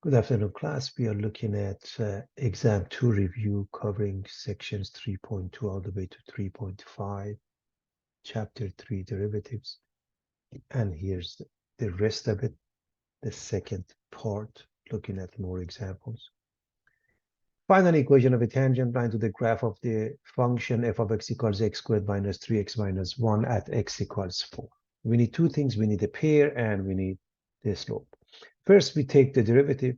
Good afternoon, class. We are looking at exam 2 review covering sections 3.2 all the way to 3.5, chapter 3 derivatives. And here's the rest of it, the second part, looking at more examples. Find an equation of a tangent line to the graph of the function f of x equals x squared minus 3x minus 1 at x equals 4. We need two things. We need a pair and we need the slope. First, we take the derivative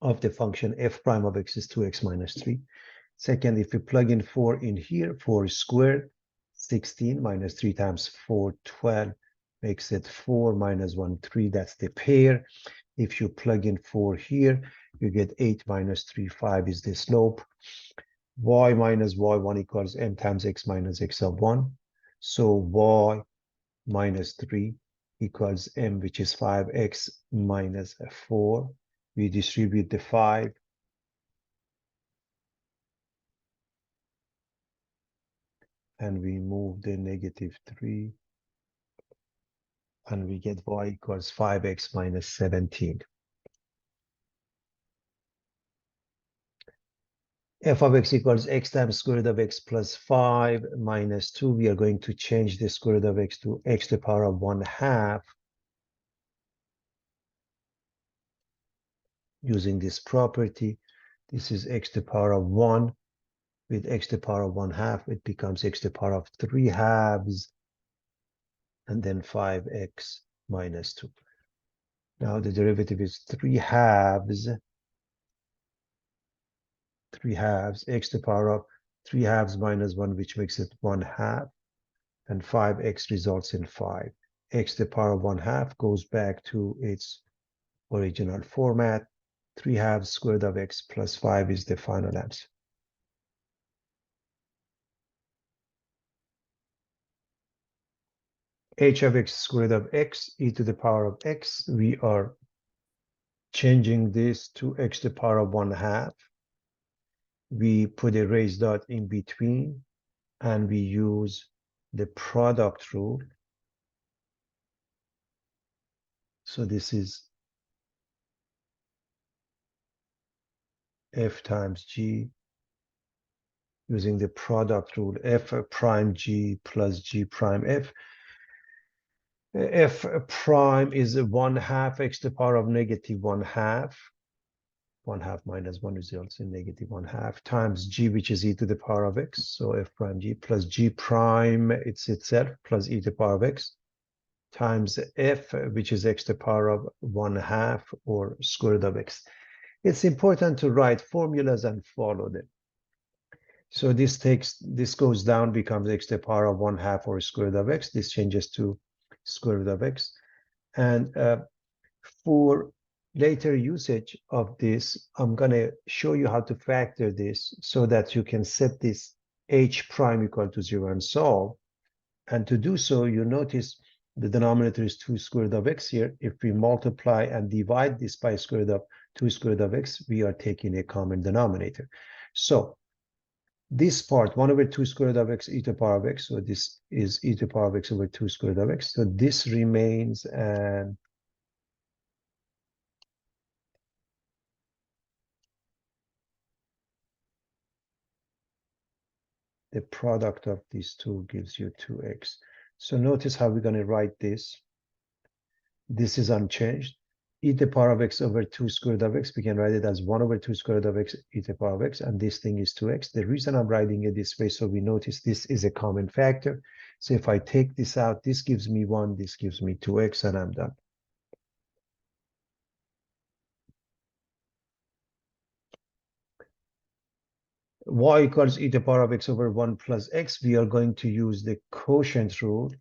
of the function f prime of x is 2x minus 3. Second, if we plug in 4 in here, 4 squared, 16 minus 3 times 4, 12, makes it 4 minus 1, 3. That's the pair. If you plug in 4 here, you get 8 minus 3, 5 is the slope. Y minus y1 equals m times x minus x of 1. So y minus 3 equals m, which is 5x minus 4. We distribute the 5. And we move the negative 3. And we get y equals 5x minus 17. F of x equals x times square root of x plus 5 minus 2. We are going to change the square root of x to x to the power of 1/2 using this property. This is x to the power of 1. With x to the power of 1/2, it becomes x to the power of 3/2, and then 5x minus 2. Now the derivative is 3/2. 3/2, x to the power of 3/2 minus 1, which makes it 1/2, and 5x results in 5. X to the power of 1/2 goes back to its original format. 3/2 square root of x plus 5 is the final answer. H of x square root of x, e to the power of x. We are changing this to x to the power of 1/2. We put a raised dot in between, and we use the product rule. So this is f times g using the product rule, f prime g plus g prime f. F prime is 1/2 x to the power of negative 1/2. 1/2 minus 1 results in negative 1/2 times g, which is e to the power of x. So f prime g plus g prime, it's itself, plus e to the power of x, times f, which is x to the power of 1/2 or square root of x. It's important to write formulas and follow them. So this goes down, becomes x to the power of 1/2 or square root of x. This changes to square root of x. And for later usage of this, I'm going to show you how to factor this so that you can set this h prime equal to 0 and solve. And to do so, you notice the denominator is 2 square root of x here. If we multiply and divide this by square root of 2 square root of x, we are taking a common denominator. So this part, 1 over 2 square root of x e to the power of x. So this is e to the power of x over 2 square root of x. So this remains, and the product of these two gives you 2x. So notice how we're going to write this. This is unchanged. E to the power of x over 2 square root of x, we can write it as 1 over 2 square root of x e to the power of x, and this thing is 2x. The reason I'm writing it this way, so we notice this is a common factor. So if I take this out, this gives me 1, this gives me 2x, and I'm done. Y equals e to the power of x over 1 plus x. We are going to use the quotient rule.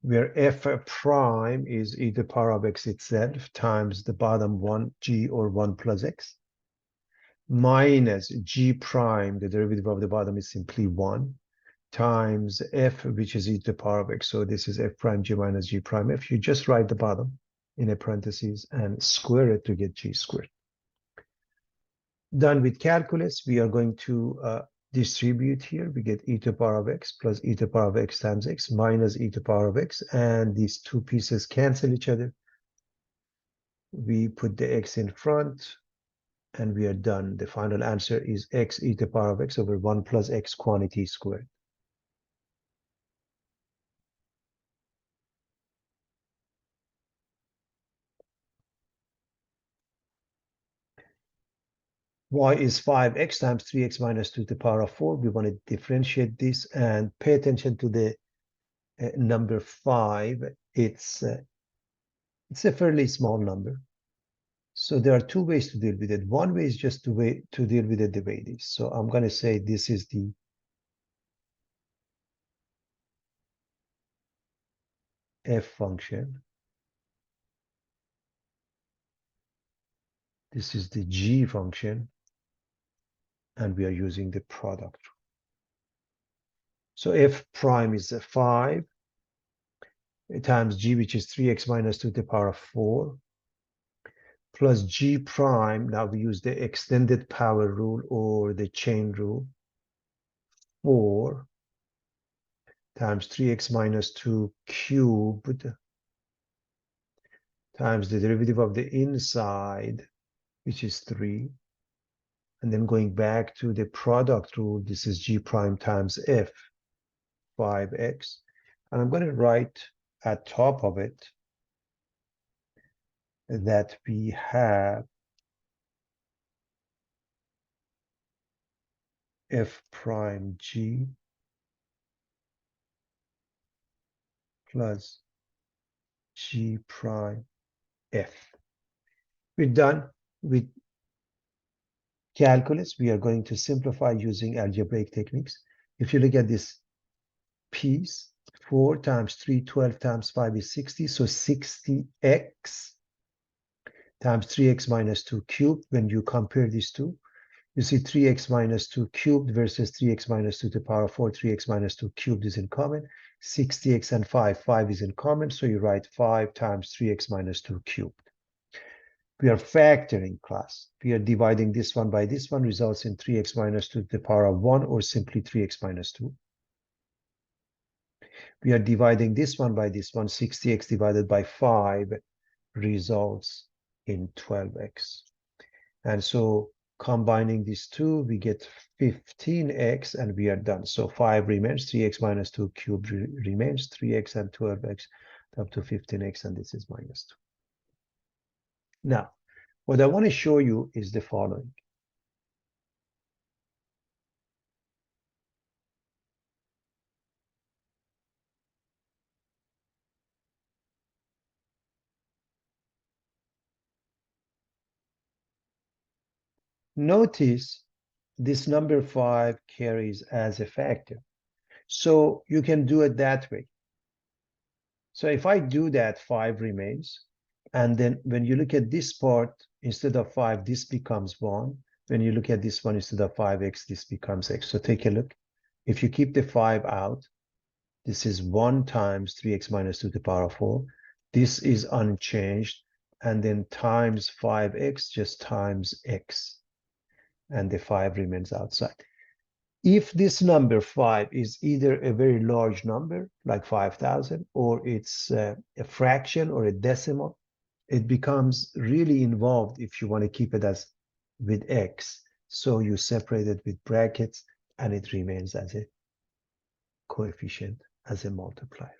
Where f prime is e to the power of x itself times the bottom one, g or 1 plus x, minus g prime, the derivative of the bottom is simply 1, times f, which is e to the power of x. So this is f prime g minus g prime f. You just write the bottom in a parentheses and square it to get g squared. Done with calculus, we are going to distribute here, we get e to the power of x plus e to the power of x times x minus e to the power of x, and these two pieces cancel each other. We put the x in front, and we are done. The final answer is x e to the power of x over 1 plus x quantity squared. Y is 5x times 3x minus 2 to the power of 4. We want to differentiate this and pay attention to the number 5. It's a fairly small number. So there are two ways to deal with it. One way is just to deal with it the way it is. So I'm going to say this is the f function. This is the g function. And we are using the product. So f prime is 5 times g, which is 3x minus 2 to the power of 4, plus g prime. Now we use the extended power rule or the chain rule. 4 times 3x minus 2 cubed times the derivative of the inside, which is 3. And then going back to the product rule, this is g prime times f, 5x. And I'm going to write at top of it that we have f prime g plus g prime f. We're done with calculus. We are going to simplify using algebraic techniques. If you look at this piece, 4 times 3, 12 times 5 is 60. So 60x times 3x minus 2 cubed. When you compare these two, you see 3x minus 2 cubed versus 3x minus 2 to the power of 4. 3x minus 2 cubed is in common. 60x and 5 is in common. So you write 5 times 3x minus 2 cubed. We are factoring, class. We are dividing this one by this one, results in 3x minus 2 to the power of 1, or simply 3x minus 2. We are dividing this one by this one. 60x divided by 5 results in 12x. And so combining these two, we get 15x, and we are done. So 5 remains, 3x minus 2 cubed remains, 3x and 12x up to 15x, and this is minus 2. Now, what I want to show you is the following. Notice this number 5 carries as a factor. So you can do it that way. So if I do that, 5 remains. And then when you look at this part, instead of 5, this becomes 1. When you look at this one, instead of 5x, this becomes x. So take a look. If you keep the 5 out, this is 1 times 3x minus 2 to the power of 4. This is unchanged. And then times 5x, just times x. And the 5 remains outside. If this number 5 is either a very large number, like 5,000, or it's a fraction or a decimal, it becomes really involved if you want to keep it as with x. So you separate it with brackets, and it remains as a coefficient, as a multiplier.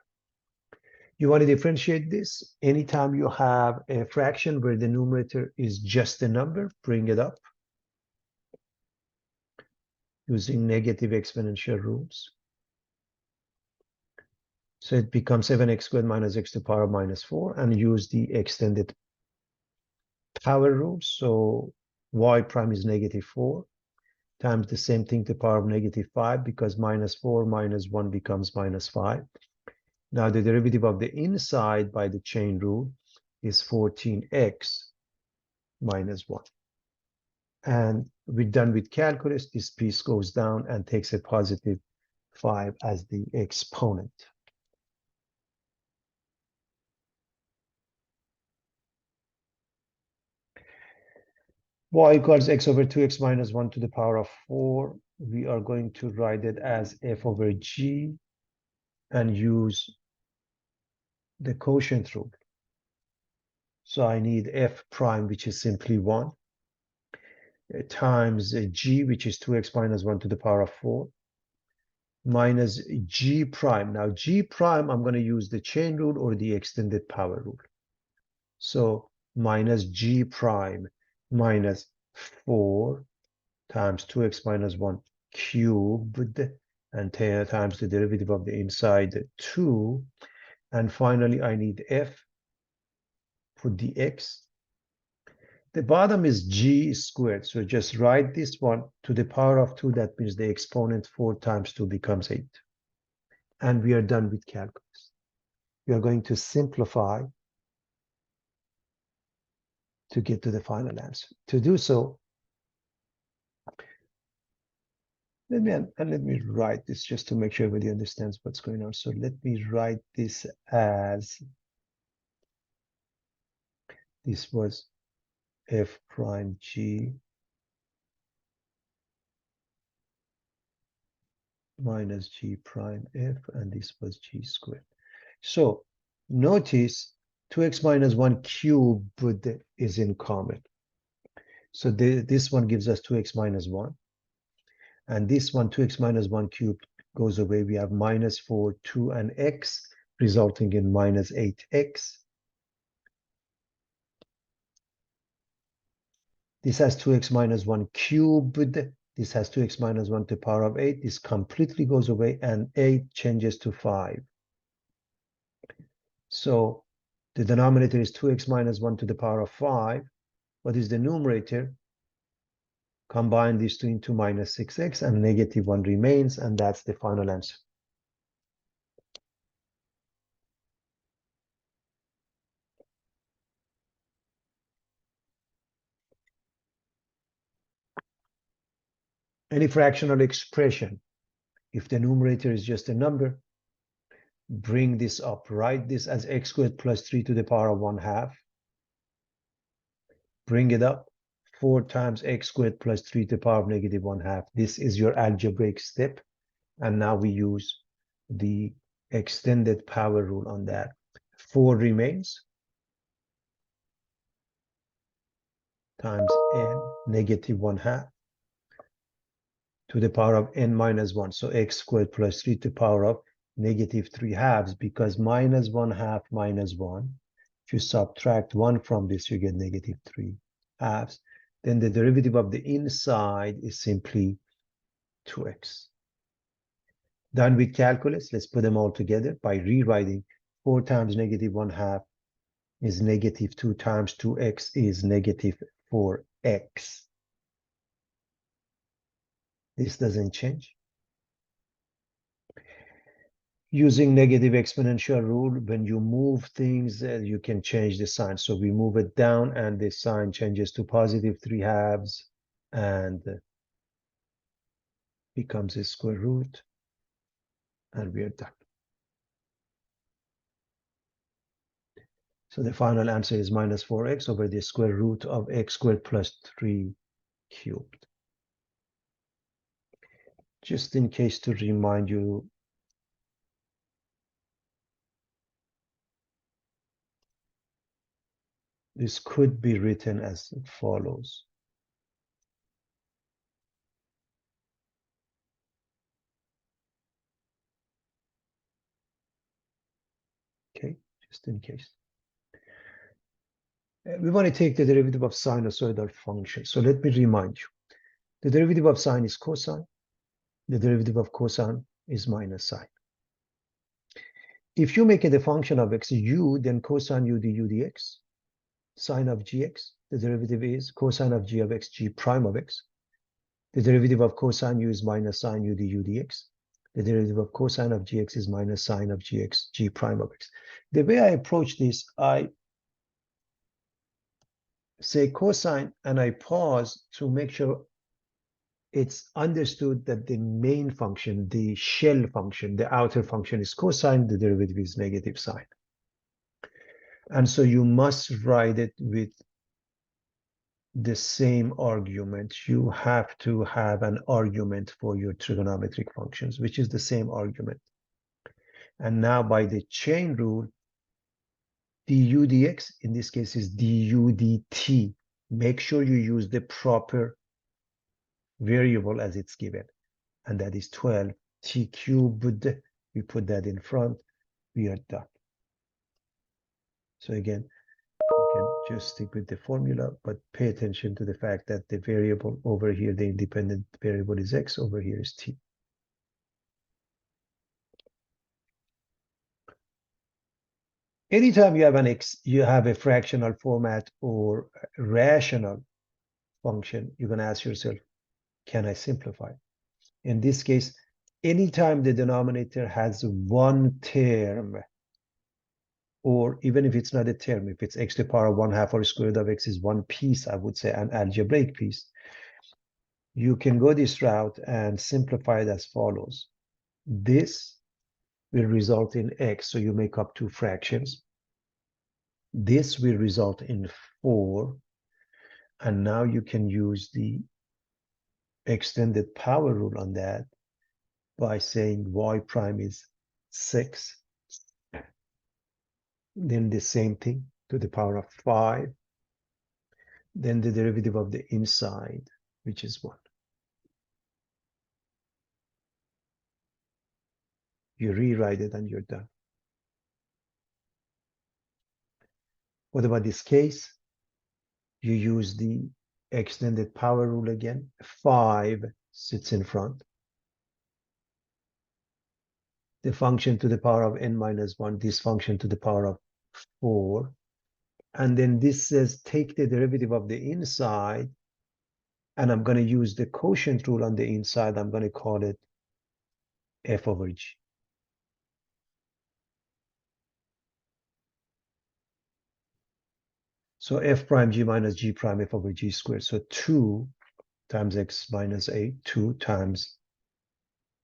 You want to differentiate this. Anytime you have a fraction where the numerator is just a number, bring it up using negative exponential rules. So it becomes 7x squared minus x to the power of minus 4, and use the extended power rule. So y prime is negative 4 times the same thing to the power of negative 5, because minus 4 minus 1 becomes minus 5. Now the derivative of the inside by the chain rule is 14x minus 1. And we're done with calculus. This piece goes down and takes a positive 5 as the exponent. Y equals x over 2x minus 1 to the power of 4. we are going to write it as f over g and use the quotient rule. So I need f prime, which is simply 1, times g, which is 2x minus 1 to the power of 4, minus g prime. Now g prime, I'm going to use the chain rule or the extended power rule. So minus g prime minus 4 times 2x minus 1 cubed, and times the derivative of the inside 2. And finally, I need f for the x. The bottom is g squared. So just write this one to the power of 2. That means the exponent 4 times 2 becomes 8. And we are done with calculus. We are going to simplify to get to the final answer. To do so, let me write this just to make sure everybody understands what's going on. So let me write this as, this was f prime g minus g prime f, and this was g squared. So notice 2x minus 1 cubed is in common. So this one gives us 2x minus 1. And this one, 2x minus 1 cubed, goes away. We have minus 4, 2, and x, resulting in minus 8x. This has 2x minus 1 cubed. This has 2x minus 1 to the power of 8. This completely goes away, and 8 changes to 5. So the denominator is 2x minus 1 to the power of 5. What is the numerator? Combine these two into minus 6x, and negative 1 remains, and that's the final answer. Any fractional expression, if the numerator is just a number, bring this up. Write this as x squared plus 3 to the power of 1/2. Bring it up. 4 times x squared plus 3 to the power of negative 1/2. This is your algebraic step. And now we use the extended power rule on that. 4 remains times n negative 1/2 to the power of n minus 1. So x squared plus 3 to the power of negative 3/2, because minus 1/2 minus 1. If you subtract 1 from this, you get negative 3/2. Then the derivative of the inside is simply 2x. Done with calculus, let's put them all together by rewriting. 4 times negative 1/2 is negative 2 times 2x is negative 4x. This doesn't change. Using negative exponential rule, when you move things, you can change the sign. So we move it down, and the sign changes to positive 3/2 and becomes a square root, and we are done. So the final answer is minus 4x over the square root of x squared plus 3 cubed. Just in case to remind you, this could be written as follows. Okay, just in case. We want to take the derivative of sinusoidal function. So let me remind you. The derivative of sine is cosine. The derivative of cosine is minus sine. If you make it a function of x u, then cosine u du dx, sine of gx, the derivative is cosine of g of x, g prime of x. The derivative of cosine u is minus sine u du dx. The derivative of cosine of gx is minus sine of gx, g prime of x. The way I approach this, I say cosine and I pause to make sure it's understood that the main function, the shell function, the outer function is cosine, the derivative is negative sine. And so you must write it with the same argument. You have to have an argument for your trigonometric functions, which is the same argument. And now by the chain rule, du dx, in this case, is du dt. Make sure you use the proper variable as it's given. And that is 12 t cubed. We put that in front. We are done. So again, you can just stick with the formula, but pay attention to the fact that the variable over here, the independent variable is x, over here is t. Anytime you have an x, you have a fractional format or rational function, you're going to ask yourself, can I simplify? In this case, anytime the denominator has one term, or even if it's not a term, if it's x to the power of 1/2 or square root of x is one piece, I would say an algebraic piece, you can go this route and simplify it as follows. This will result in x, so you make up two fractions. This will result in 4, and now you can use the extended power rule on that by saying y prime is 6. Then the same thing to the power of 5. Then the derivative of the inside, which is 1. You rewrite it and you're done. What about this case? You use the extended power rule again. 5 sits in front. The function to the power of n minus 1, this function to the power of 4. And then this says take the derivative of the inside, and I'm going to use the quotient rule on the inside. I'm going to call it f over g. So f prime g minus g prime f over g squared. So 2 times x minus 8, 2 times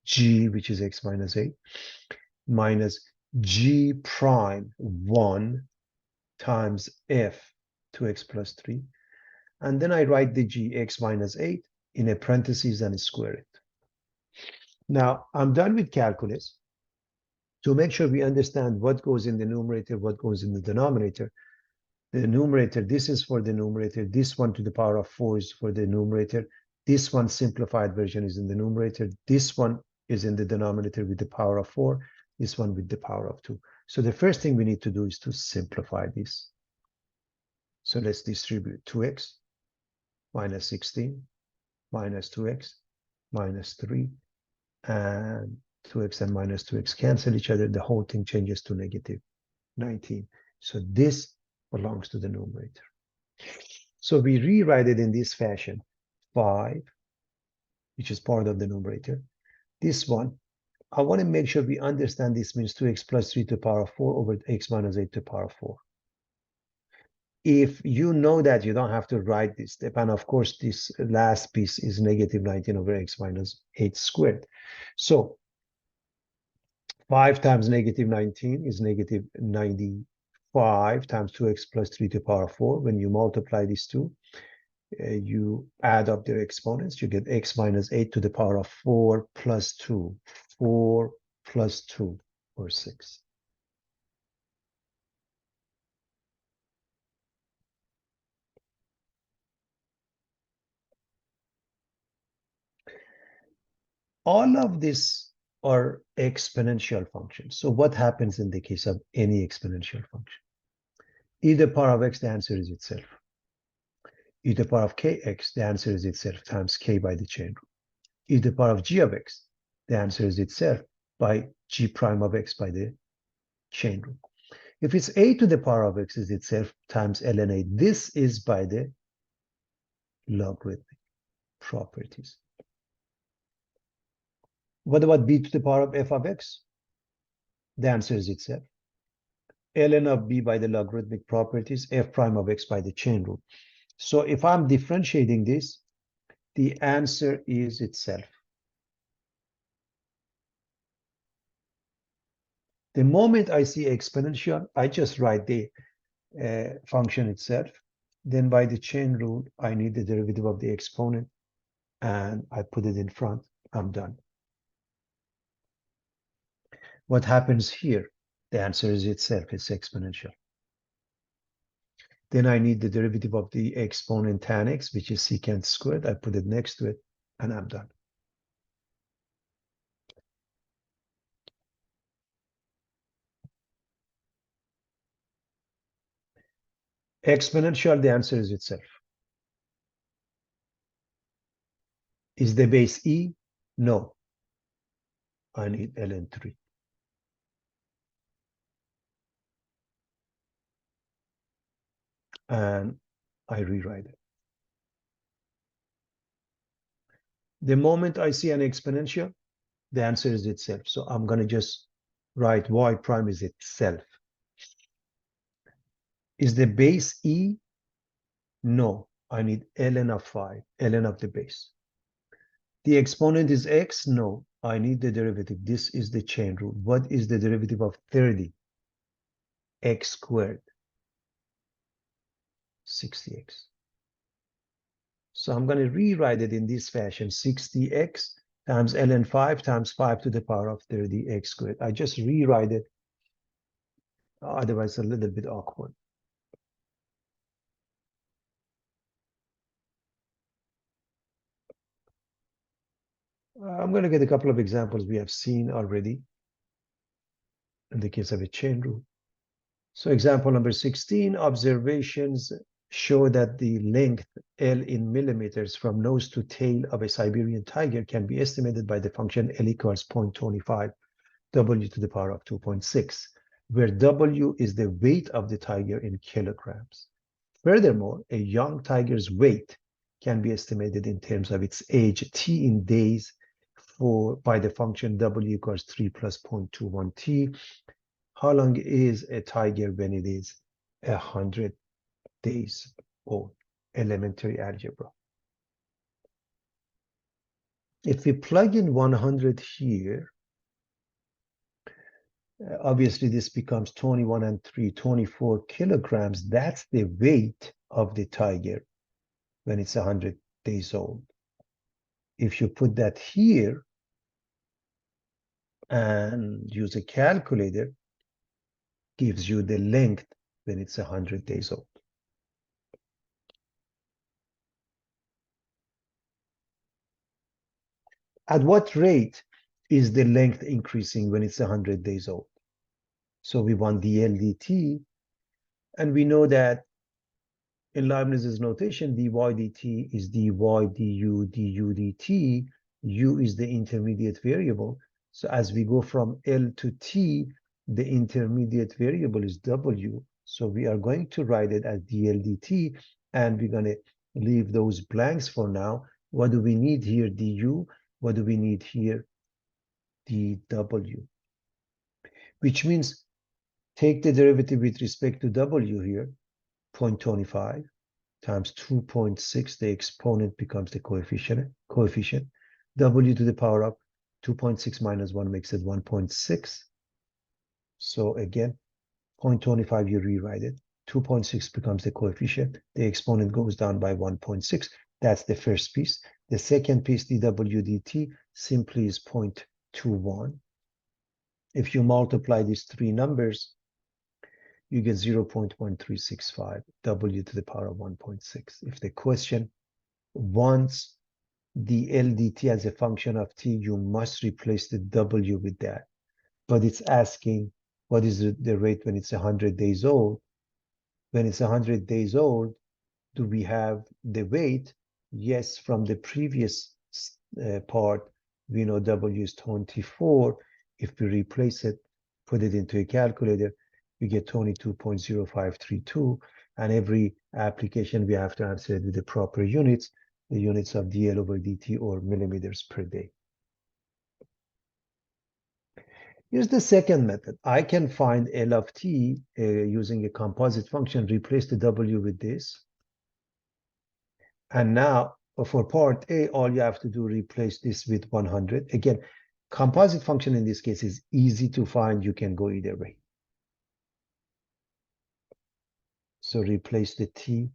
g, which is x minus 8, minus g prime 1 times f 2x plus 3. And then I write the g, x minus 8, in a parentheses and square it. Now, I'm done with calculus. To make sure we understand what goes in the numerator, what goes in the denominator, the numerator, this is for the numerator, this one to the power of 4 is for the numerator, this one simplified version is in the numerator, this one is in the denominator with the power of 4, this one with the power of 2. So the first thing we need to do is to simplify this. So let's distribute 2x minus 16 minus 2x minus 3, and 2x and minus 2x cancel each other. The whole thing changes to negative 19. So this belongs to the numerator. So we rewrite it in this fashion. 5, which is part of the numerator. This one, I want to make sure we understand this means 2x plus 3 to the power of 4 over x minus 8 to the power of 4. If you know that, you don't have to write this step. And of course, this last piece is negative 19 over x minus 8 squared. So 5 times negative 19 is negative 95 times 2x plus 3 to the power of 4. When you multiply these two, you add up their exponents. You get x minus 8 to the power of 4 plus 2. 4 plus 2, or 6. All of these are exponential functions. So what happens in the case of any exponential function? E to the power of x, the answer is itself. E to the power of kx, the answer is itself times k by the chain rule. E to the power of g of x, the answer is itself by g prime of x by the chain rule. If it's a to the power of x is itself times ln a, this is by the logarithmic properties. What about b to the power of f of x? The answer is itself. Ln of b by the logarithmic properties, f prime of x by the chain rule. So if I'm differentiating this, the answer is itself. The moment I see exponential, I just write the function itself. Then by the chain rule, I need the derivative of the exponent, and I put it in front. I'm done. What happens here? The answer is itself. It's exponential. Then I need the derivative of the exponent tan x, which is secant squared. I put it next to it, and I'm done. Exponential, the answer is itself. Is the base e? No. I need ln 3. And I rewrite it. The moment I see an exponential, the answer is itself. So I'm going to just write y prime is itself. Is the base e? No. I need ln of 5, ln of the base. The exponent is x? No. I need the derivative. This is the chain rule. What is the derivative of 30? X squared. 60x. So I'm going to rewrite it in this fashion. 60x times ln 5 times 5 to the power of 30x squared. I just rewrite it. Otherwise, a little bit awkward. I'm going to get a couple of examples we have seen already in the case of a chain rule. So example number 16, observations show that the length L in millimeters from nose to tail of a Siberian tiger can be estimated by the function L equals 0.25 W to the power of 2.6, where W is the weight of the tiger in kilograms. Furthermore, a young tiger's weight can be estimated in terms of its age T in days by the function W equals 3 plus 0.21 T. How long is a tiger when it is 100 days old? Elementary algebra. If we plug in 100 here, obviously this becomes 21 and 3, 24 kilograms. That's the weight of the tiger when it's 100 days old. If you put that here and use a calculator, gives you the length when it's 100 days old. At what rate is the length increasing when it's 100 days old? So we want the LDT, and we know that in Leibniz's notation, dy dt is dy du du dt. U is the intermediate variable. So as we go from L to T, the intermediate variable is W. So we are going to write it as dl dt, and we're going to leave those blanks for now. What do we need here? du. What do we need here? dw. Which means take the derivative with respect to W here, 0.25 times 2.6, the exponent becomes the coefficient. W to the power of 2.6 minus 1 makes it 1.6. So again, 0.25, you rewrite it. 2.6 becomes the coefficient. The exponent goes down by 1.6. That's the first piece. The second piece, dw dt, simply is 0.21. If you multiply these three numbers, you get 0.1365, W to the power of 1.6. If the question wants the LDT as a function of T, you must replace the W with that. But it's asking, what is the rate when it's 100 days old? When it's 100 days old, do we have the weight? Yes, from the previous part, we know W is 24. If we replace it, put it into a calculator, we get 22.0532. And every application, we have to answer it with the proper units, the units of dl over dt, or millimeters per day. Here's the second method. I can find L of t using a composite function, replace the W with this. And now for part A, all you have to do, replace this with 100. Again, composite function in this case is easy to find. You can go either way. So replace the t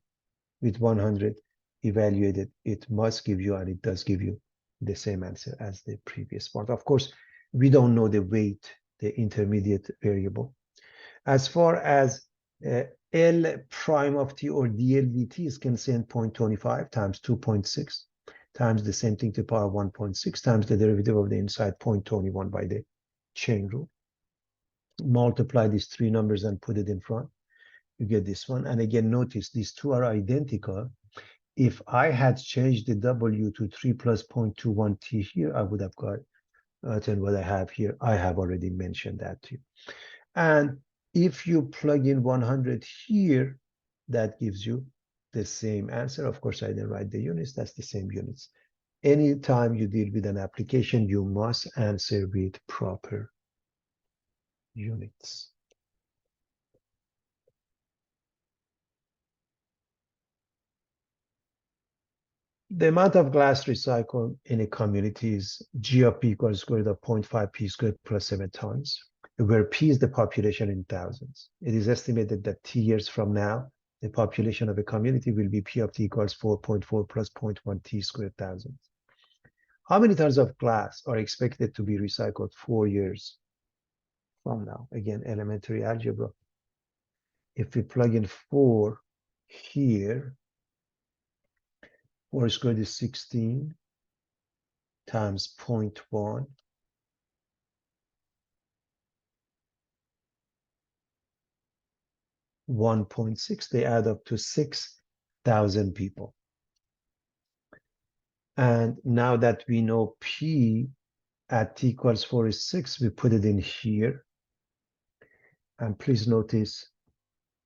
with 100 evaluated, it must give you, and it does give you, the same answer as the previous part. Of course, we don't know the weight, the intermediate variable. As far as L prime of t or dl dt is concerned, 0.25 times 2.6 times the same thing to the power 1.6 times the derivative of the inside 0.21 by the chain rule. Multiply these three numbers and put it in front. You get this one. And again, notice these two are identical. If I had changed the W to 3 plus 0.21 t here, I would have got what I have here. I have already mentioned that to you. And if you plug in 100 here, that gives you the same answer. Of course, I didn't write the units. That's the same units. Anytime you deal with an application, you must answer with proper units. The amount of glass recycled in a community is G of P equals square root of 0.5 P squared plus 7 tons, where P is the population in thousands. It is estimated that T years from now, the population of a community will be P of T equals 4.4 plus 0.1 T squared thousands. How many tons of glass are expected to be recycled 4 years from now? Again, elementary algebra. If we plug in 4 here, 4 squared is 16 times 0.1 1.6, they add up to 6,000 people. And now that we know P at T equals 4 is 6, we put it in here. And please notice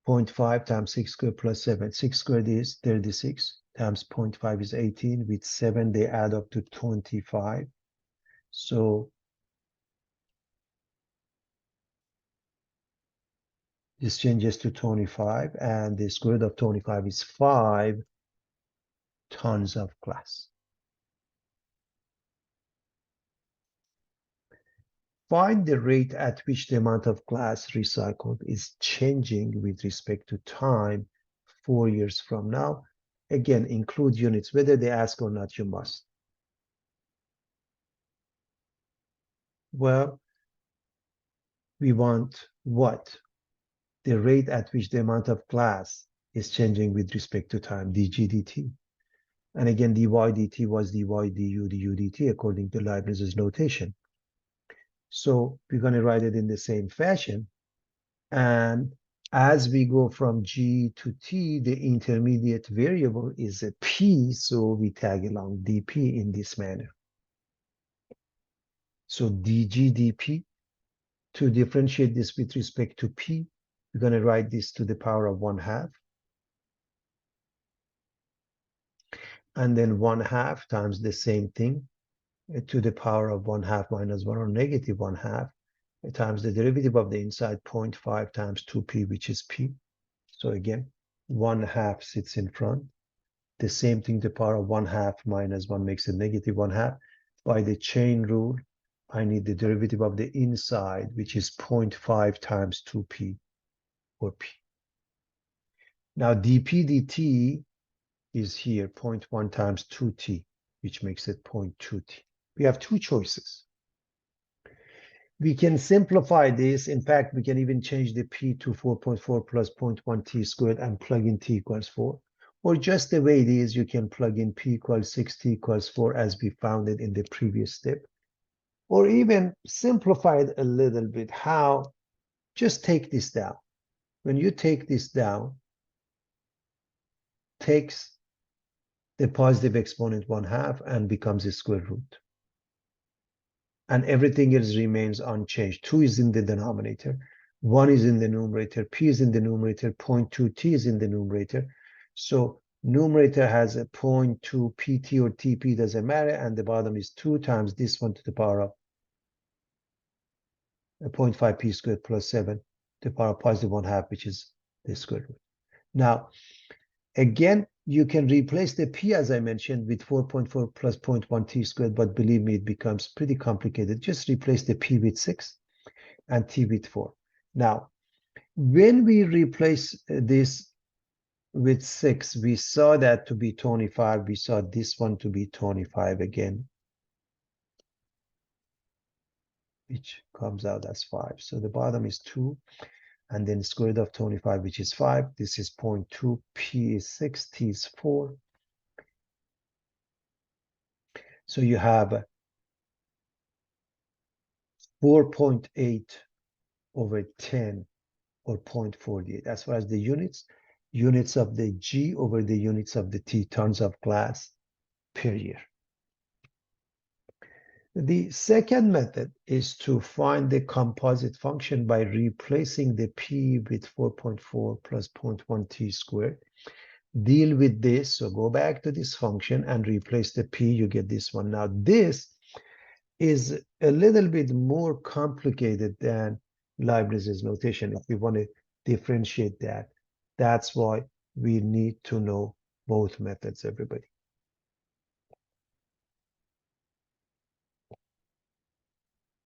0.5 times 6 squared plus 7. 6 squared is 36 times 0.5 is 18. With 7, they add up to 25. So this changes to 25, and the square root of 25 is 5 tons of glass. Find the rate at which the amount of glass recycled is changing with respect to time 4 years from now. Again, include units. Whether they ask or not, you must. Well, we want what? The rate at which the amount of glass is changing with respect to time, dg dt. And again, dy dt was dy du du dt according to Leibniz's notation. So we're going to write it in the same fashion. And as we go from G to T, the intermediate variable is a P, so we tag along dP in this manner. So dG dP, to differentiate this with respect to P, we're going to write this to the power of 1/2. And then 1/2 times the same thing to the power of 1/2 minus 1, or negative 1/2, times the derivative of the inside 0.5 times 2P, which is P. So again, 1/2 sits in front. The same thing, the power of 1/2 minus 1 makes it negative 1/2. By the chain rule, I need the derivative of the inside, which is 0.5 times 2P, or P. Now dP dt is here, 0.1 times 2T, which makes it 0.2T. We have two choices. We can simplify this. In fact, we can even change the P to 4.4 plus 0.1 T squared and plug in T equals 4. Or just the way it is, you can plug in P equals 6, T equals 4, as we found it in the previous step. Or even simplify it a little bit. How? Just take this down. When you take this down, takes the positive exponent 1/2 and becomes a square root. And everything else remains unchanged. 2 is in the denominator, 1 is in the numerator, P is in the numerator, 0.2T is in the numerator. So numerator has a 0.2 PT or TP, doesn't matter, and the bottom is 2 times this one to the power of 0.5 P squared plus 7 to the power of positive 1/2, which is the square root. Now, again, you can replace the P, as I mentioned, with 4.4 plus 0.1 T squared, but believe me, it becomes pretty complicated. Just replace the P with 6 and T with 4. Now, when we replace this with 6, we saw that to be 25. We saw this one to be 25 again, which comes out as 5. So the bottom is 2, and then square root of 25, which is 5. This is 0.2. P is 6. T is 4. So you have 4.8 over 10, or 0.48. As far as the units of the G over the units of the T, tons of glass per year. The second method is to find the composite function by replacing the P with 4.4 plus 0.1 T squared. Deal with this. So go back to this function and replace the P. You get this one. Now this is a little bit more complicated than Leibniz's notation. If we want to differentiate that, that's why we need to know both methods, everybody.